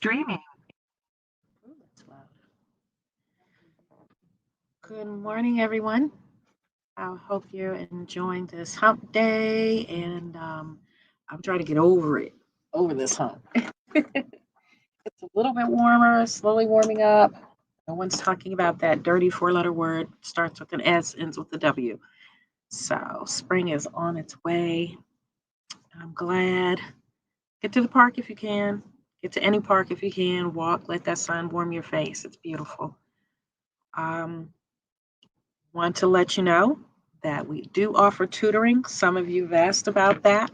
Streaming. Ooh, that's loud. Good morning, everyone. I hope you're enjoying this hump day, and I'm trying to get over this hump. It's a little bit warmer, slowly warming up. No one's talking about that dirty four-letter word, starts with an S, ends with a W. So spring is on its way. I'm glad. Get to the park if you can. Get to any park if you can. Walk, let that sun warm your face. It's beautiful. Um, Want to let you know that we do offer tutoring. Some of you have asked about that.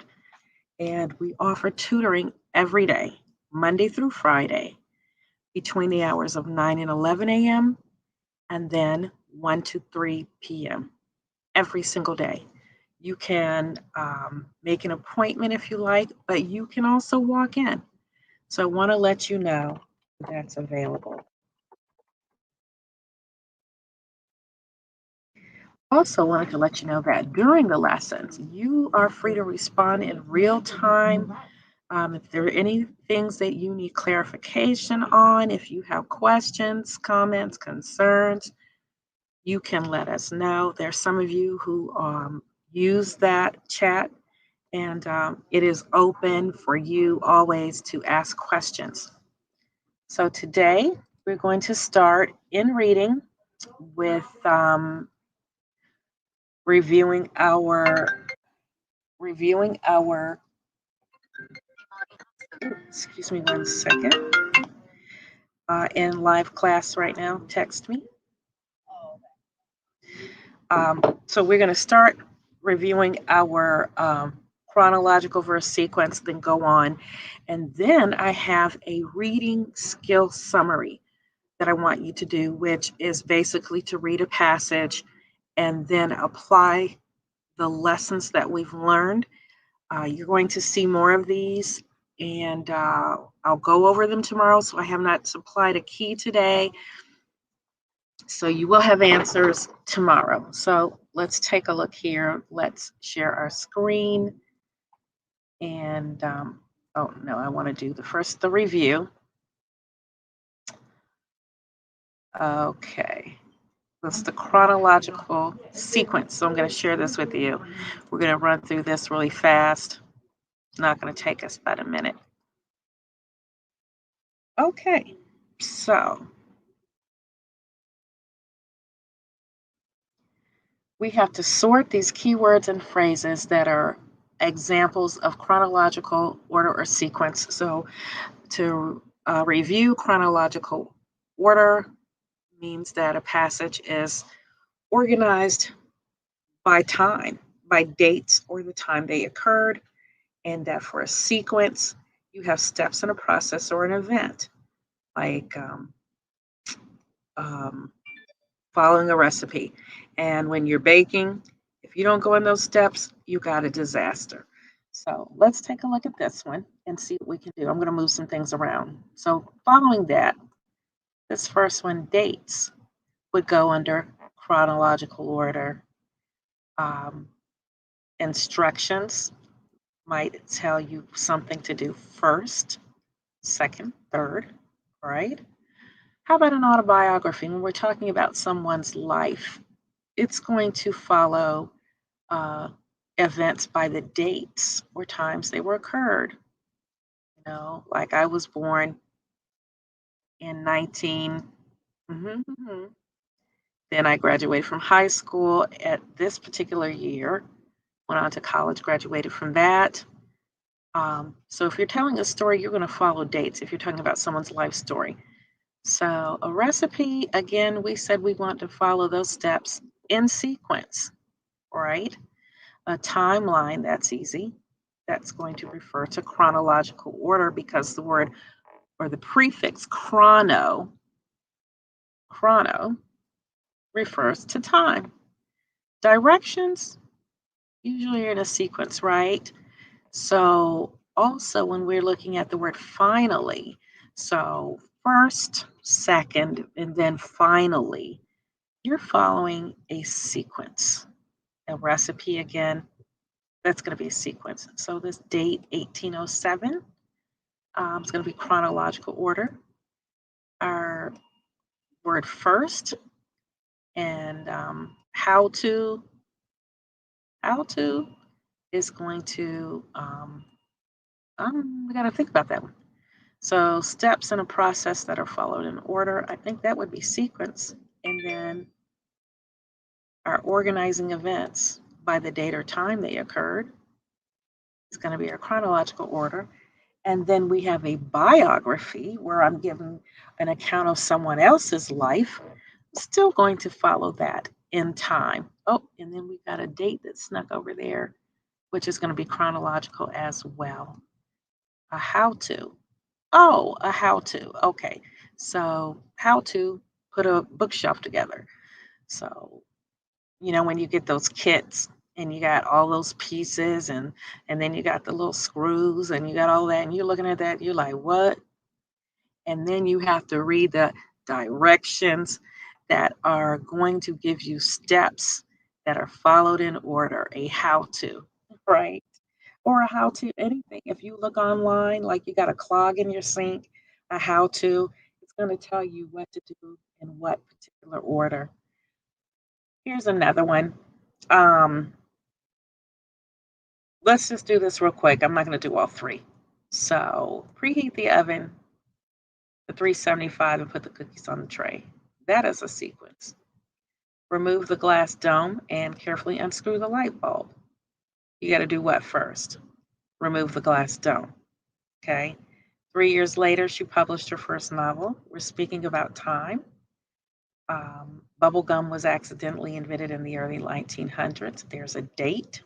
And we offer tutoring every day, Monday through Friday, between the hours of 9 and 11 a.m. and then 1 to 3 p.m. every single day. You can make an appointment if you like, but you can also walk in. So I want to let you know that's available. Also wanted to let you know that during the lessons, you are free to respond in real time. If there are any things that you need clarification on, if you have questions, comments, concerns, you can let us know. There's some of you who use that chat, and it is open for you always to ask questions. So today we're going to start in reading with reviewing our excuse me one second, in live class right now. Text me. So we're going to start reviewing our chronological verse sequence, then go on. And then I have a reading skill summary that I want you to do, which is basically to read a passage and then apply the lessons that we've learned. You're going to see more of these, and I'll go over them tomorrow. So I have not supplied a key today. So you will have answers tomorrow. So let's take a look here. Let's share our screen. And oh no, I want to do the review. Okay. That's the chronological sequence. So I'm going to share this with you. We're going to run through this really fast. It's not going to take us but a minute. Okay. So we have to sort these keywords and phrases that are examples of chronological order or sequence. So to review, chronological order means that a passage is organized by time, by dates or the time they occurred, and that for a sequence, you have steps in a process or an event, like following a recipe. And when you're baking, if you don't go in those steps, you got a disaster. So let's take a look at this one and see what we can do. I'm going to move some things around. So following that, this first one, dates, would go under chronological order. Um, Instructions might tell you something to do first, second, third, right? How about an autobiography? When we're talking about someone's life, it's going to follow events by the dates or times they were occurred. You know, like I was born in 19. Then I graduated from high school at this particular year, went on to college, graduated from that. So if you're telling a story, you're going to follow dates if you're talking about someone's life story. So a recipe, again, we said we want to follow those steps in sequence, right? A timeline, that's easy. That's going to refer to chronological order because the word or the prefix chrono refers to time. Directions, usually are in a sequence, right? So also when we're looking at the word finally, so first, second, and then finally, you're following a sequence. A recipe, again, that's going to be a sequence. So this date, 1807, It's going to be chronological order. Our word first and how to is going to we got to think about that one. So steps in a process that are followed in order. I think that would be sequence, and then our organizing events by the date or time they occurred is going to be our chronological order. And then we have a biography where I'm giving an account of someone else's life, still going to follow that in time. Oh, and then we got a date that snuck over there, which is going to be chronological as well. A how to. Oh, a how to. Okay. So, how to put a bookshelf together. So, when you get those kits and you got all those pieces and then you got the little screws and you got all that and you're looking at that, you're like, "What?" And then you have to read the directions that are going to give you steps that are followed in order, a how to, right? Or a how to anything. If you look online, like you got a clog in your sink, a how to, it's going to tell you what to do in what particular order. Here's another one. Um, let's just do this real quick. I'm not going to do all three. So preheat the oven to 375 and put the cookies on the tray. That is a sequence. Remove the glass dome and carefully unscrew the light bulb. You got to do what first? Remove the glass dome. Okay. 3 years later, she published her first novel. We're speaking about time. Bubble gum was accidentally invented in the early 1900s. There's a date.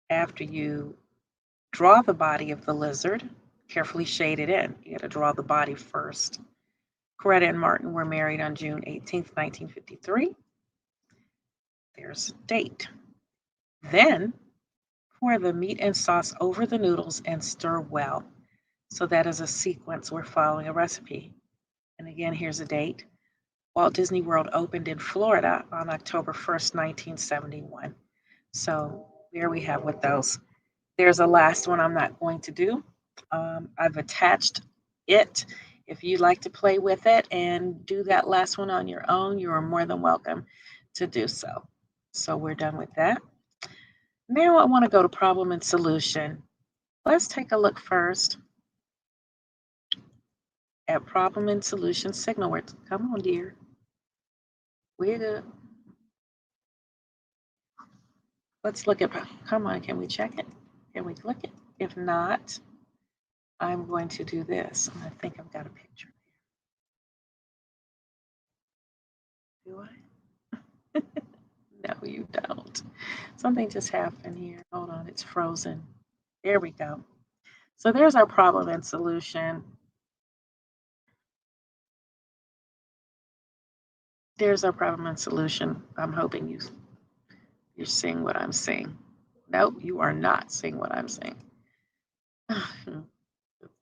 After you draw the body of the lizard, carefully shade it in. You got to draw the body first. Coretta and Martin were married on June 18th, 1953. There's a date. Then pour the meat and sauce over the noodles and stir well. So that is a sequence. We're following a recipe. And again, here's a date. Walt Disney World opened in Florida on October 1st, 1971. So there we have with those. There's a last one I'm not going to do. I've attached it. If you'd like to play with it and do that last one on your own, you are more than welcome to do so. So we're done with that. Now I want to go to problem and solution. Let's take a look first at problem and solution signal words. Come on, dear. We're good. Let's look at, come on, can we check it? Can we click it? If not, I'm going to do this. I think I've got a picture. Do I? No, you don't. Something just happened here. Hold on, it's frozen. There we go. So there's our problem and solution. There's our problem and solution. I'm hoping you're seeing what I'm seeing. Nope, you are not seeing what I'm seeing.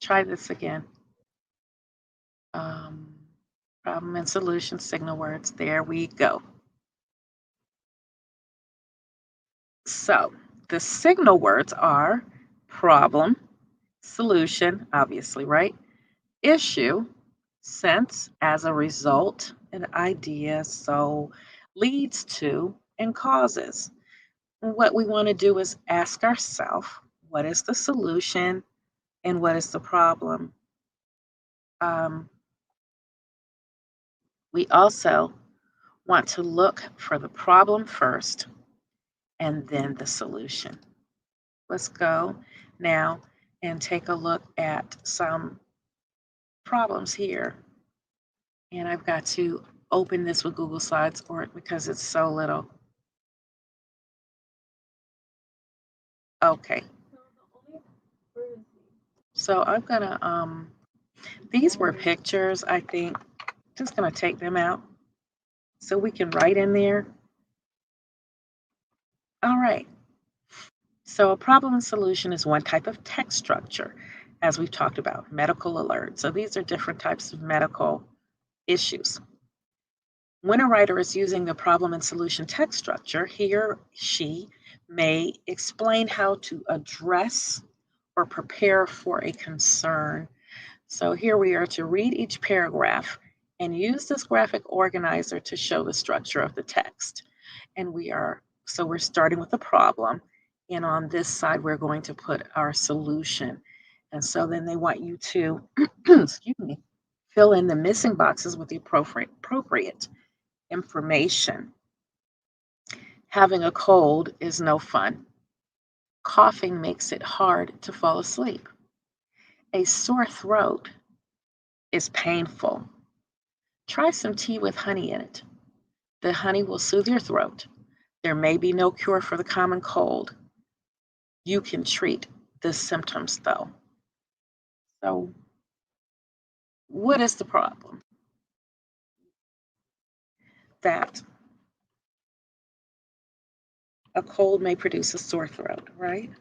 Try this again. Problem and solution signal words. There we go. So the signal words are problem, solution, obviously, right? Issue, sense, as a result, an idea, so leads to, and causes. And what we want to do is ask ourselves, what is the solution and what is the problem? We also want to look for the problem first and then the solution. Let's go now and take a look at some problems here. And I've got to open this with Google Slides or because it's so little. Okay. So I'm gonna, these were pictures, I think. Just gonna take them out so we can write in there. All right. So a problem and solution is one type of text structure, as we've talked about, medical alert. So these are different types of medical issues. When a writer is using the problem and solution text structure, he or she may explain how to address or prepare for a concern. So here we are to read each paragraph and use this graphic organizer to show the structure of the text. And we're starting with the problem. And on this side, we're going to put our solution. And so then they want you to, excuse me, fill in the missing boxes with the appropriate information. Having a cold is no fun. Coughing makes it hard to fall asleep. A sore throat is painful. Try some tea with honey in it. The honey will soothe your throat. There may be no cure for the common cold. You can treat the symptoms though. So, what is the problem? That a cold may produce a sore throat, right?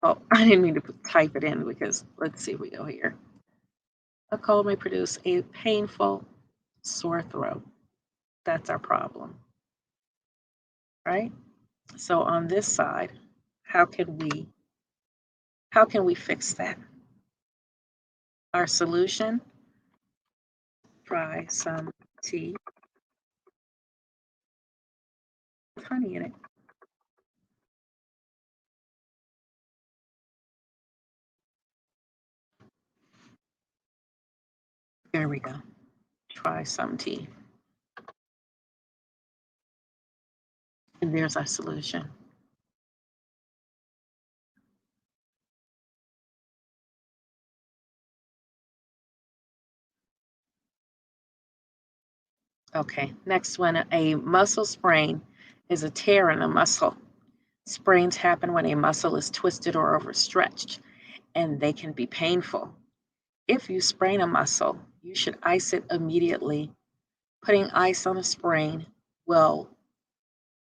Oh, I didn't mean to type it in because let's see if we go here. A cold may produce a painful sore throat. That's our problem, right? So on this side, how can we fix that? Our solution, try some tea with honey in it. There we go. Try some tea. And there's our solution. Okay, next one, a muscle sprain is a tear in a muscle. Sprains happen when a muscle is twisted or overstretched, and they can be painful. If you sprain a muscle, you should ice it immediately. Putting ice on a sprain will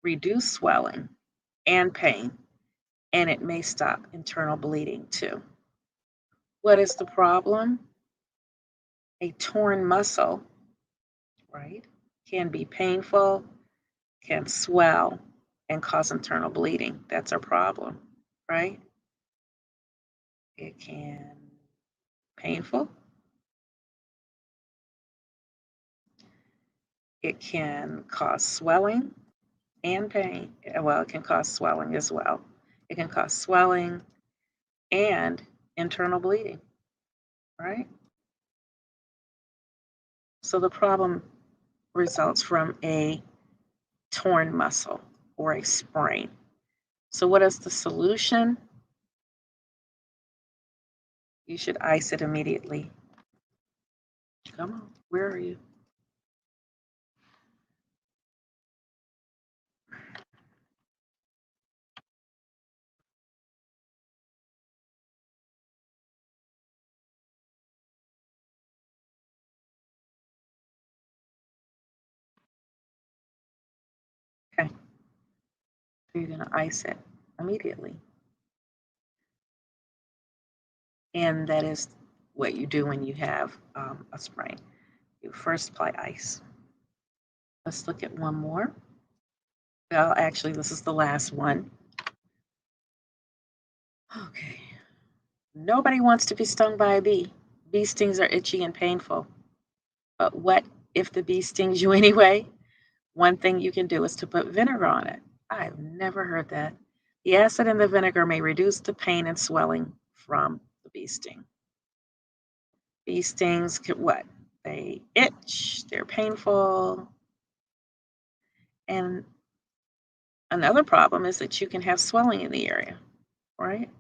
reduce swelling and pain, and it may stop internal bleeding too. What is the problem? A torn muscle, right, can be painful, can swell, and cause internal bleeding. That's our problem, right? It can painful. It can cause swelling and pain. Well, it can cause swelling as well. It can cause swelling and internal bleeding, right? So the problem results from a torn muscle or a sprain. So what is the solution? You should ice it immediately. Come on, where are you? Okay, so you're gonna ice it immediately. And that is what you do when you have a sprain. You first apply ice. Let's look at one more. Well, actually, this is the last one. Okay. Nobody wants to be stung by a bee. Bee stings are itchy and painful. But what if the bee stings you anyway? One thing you can do is to put vinegar on it. I've never heard that. The acid in the vinegar may reduce the pain and swelling from the bee sting. Bee stings could what? They itch, they're painful. And another problem is that you can have swelling in the area, right?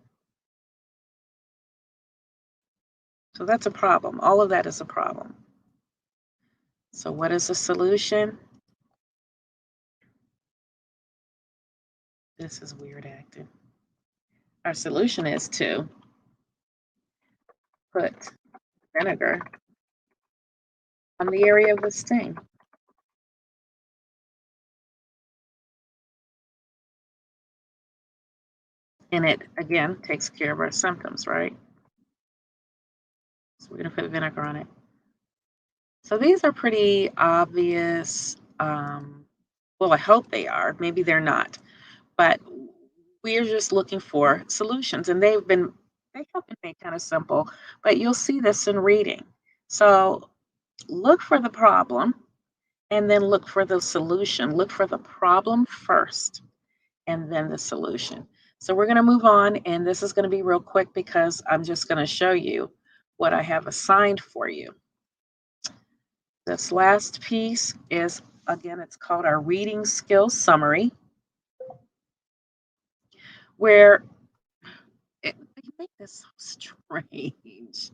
So that's a problem. All of that is a problem. So what is the solution? This is weird acting. Our solution is to put vinegar on the area of the sting. And it, again, takes care of our symptoms, right? So we're going to put vinegar on it. So these are pretty obvious Well, I hope they are. Maybe they're not. But we're just looking for solutions, and they have been made kind of simple, but you'll see this in reading. So look for the problem and then look for the solution. Look for the problem first and then the solution. So we're going to move on, and this is going to be real quick because I'm just going to show you what I have assigned for you. This last piece is, again, it's called our reading skills summary, where they make this so strange.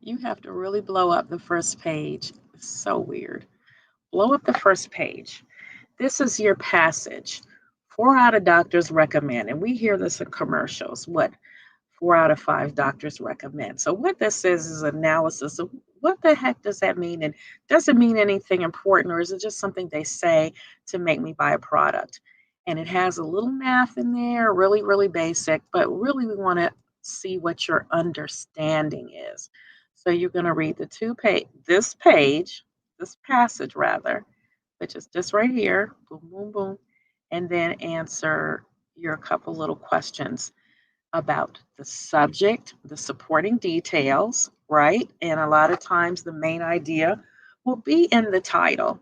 You have to really blow up the first page. It's so weird. Blow up the first page. This is your passage. 4 out of doctors recommend, and we hear this in commercials. What 4 out of 5 doctors recommend. So what this is analysis of what the heck does that mean, and does it mean anything important, or is it just something they say to make me buy a product? And it has a little math in there, really, really basic, but really we want to see what your understanding is. So you're going to read this passage rather, which is this right here, boom, boom, boom, and then answer your couple little questions about the subject, the supporting details, right? And a lot of times the main idea will be in the title.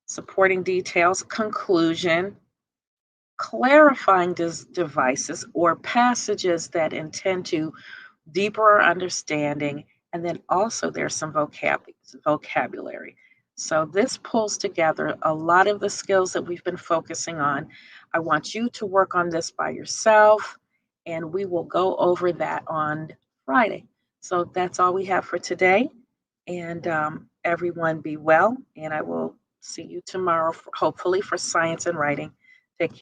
Supporting details, conclusion, clarifying devices or passages that intend to deeper understanding, and then also there's some vocabulary. So this pulls together a lot of the skills that we've been focusing on. I want you to work on this by yourself, and we will go over that on Friday. So that's all we have for today. And everyone be well, and I will see you tomorrow, hopefully for science and writing. Take care.